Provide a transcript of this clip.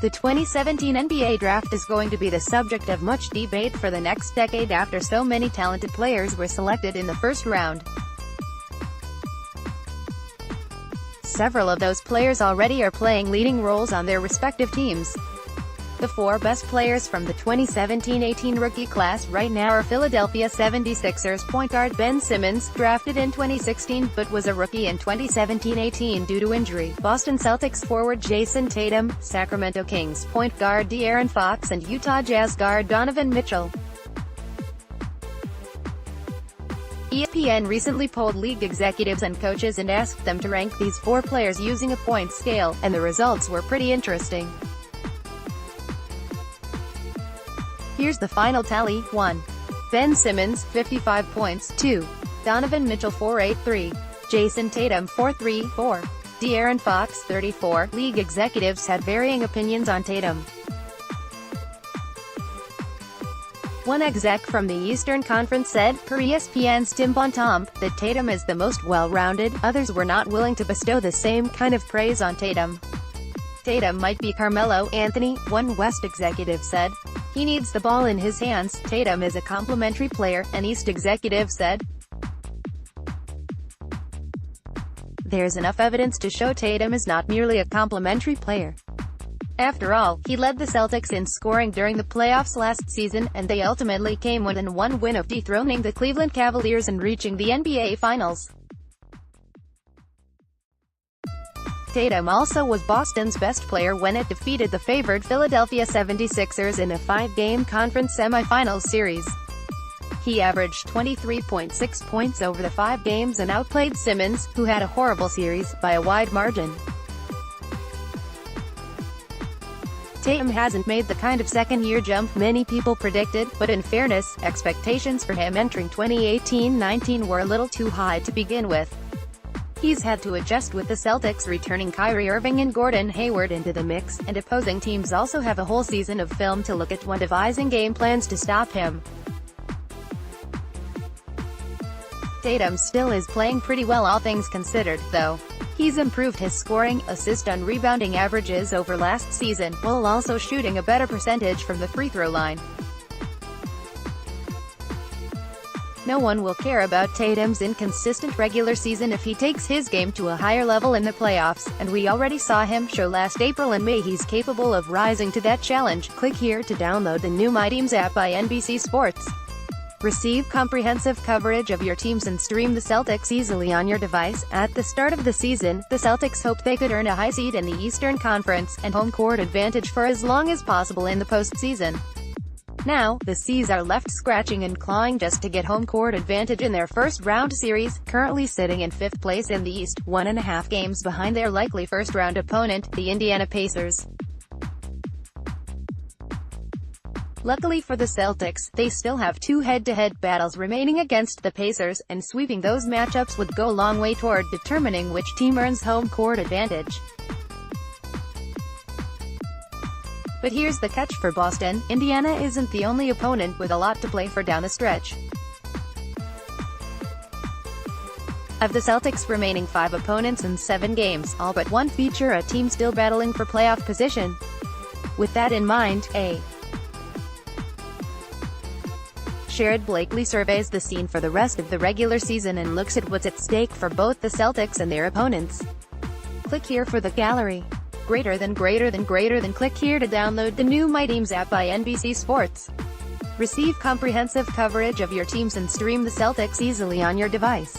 The 2017 NBA draft is going to be the subject of much debate for the next decade after so many talented players were selected in the first round. Several of those players already are playing leading roles on their respective teams. The four best players from the 2017-18 rookie class right now are Philadelphia 76ers point guard Ben Simmons, drafted in 2016 but was a rookie in 2017-18 due to injury, Boston Celtics forward Jayson Tatum, Sacramento Kings point guard De'Aaron Fox and Utah Jazz guard Donovan Mitchell. ESPN recently polled league executives and coaches and asked them to rank these four players using a point scale, and the results were pretty interesting. Here's the final tally. 1. Ben Simmons, 55 points. 2. Donovan Mitchell, 4.83. Jayson Tatum, 4.34. De'Aaron Fox, 34. League executives had varying opinions on Tatum. One exec from the Eastern Conference said, per ESPN's Tim Bontemps, that Tatum is the most well-rounded. Others were not willing to bestow the same kind of praise on Tatum. Tatum might be Carmelo Anthony, one West executive said. He needs the ball in his hands. Tatum is a complementary player, an East executive said. There's enough evidence to show Tatum is not merely a complementary player. After all, he led the Celtics in scoring during the playoffs last season, and they ultimately came within one win of dethroning the Cleveland Cavaliers and reaching the NBA Finals. Tatum also was Boston's best player when it defeated the favored Philadelphia 76ers in a 5-game conference semifinals series. He averaged 23.6 points over the 5 games and outplayed Simmons, who had a horrible series, by a wide margin. Tatum hasn't made the kind of second-year jump many people predicted, but in fairness, expectations for him entering 2018-19 were a little too high to begin with. He's had to adjust with the Celtics returning Kyrie Irving and Gordon Hayward into the mix, and opposing teams also have a whole season of film to look at when devising game plans to stop him. Tatum still is playing pretty well all things considered, though. He's improved his scoring, assist and rebounding averages over last season, while also shooting a better percentage from the free throw line. No one will care about Tatum's inconsistent regular season if he takes his game to a higher level in the playoffs, and we already saw him show last April and May he's capable of rising to that challenge. Click here to download the new My Teams app by NBC Sports. Receive comprehensive coverage of your teams and stream the Celtics easily on your device. At the start of the season, the Celtics hoped they could earn a high seed in the Eastern Conference, and home court advantage for as long as possible in the postseason. Now, the C's are left scratching and clawing just to get home court advantage in their first-round series, currently sitting in 5th place in the East, 1.5 games behind their likely first-round opponent, the Indiana Pacers. Luckily for the Celtics, they still have 2 head-to-head battles remaining against the Pacers, and sweeping those matchups would go a long way toward determining which team earns home court advantage. But here's the catch for Boston: Indiana isn't the only opponent with a lot to play for down the stretch. Of the Celtics' remaining 5 opponents in 7 games, all but one feature a team still battling for playoff position. With that in mind, a Sherrod Blakely surveys the scene for the rest of the regular season and looks at what's at stake for both the Celtics and their opponents. Click here for the gallery. Greater than. Click here to download the new My Teams app by NBC Sports. Receive comprehensive coverage of your teams and stream the Celtics easily on your device.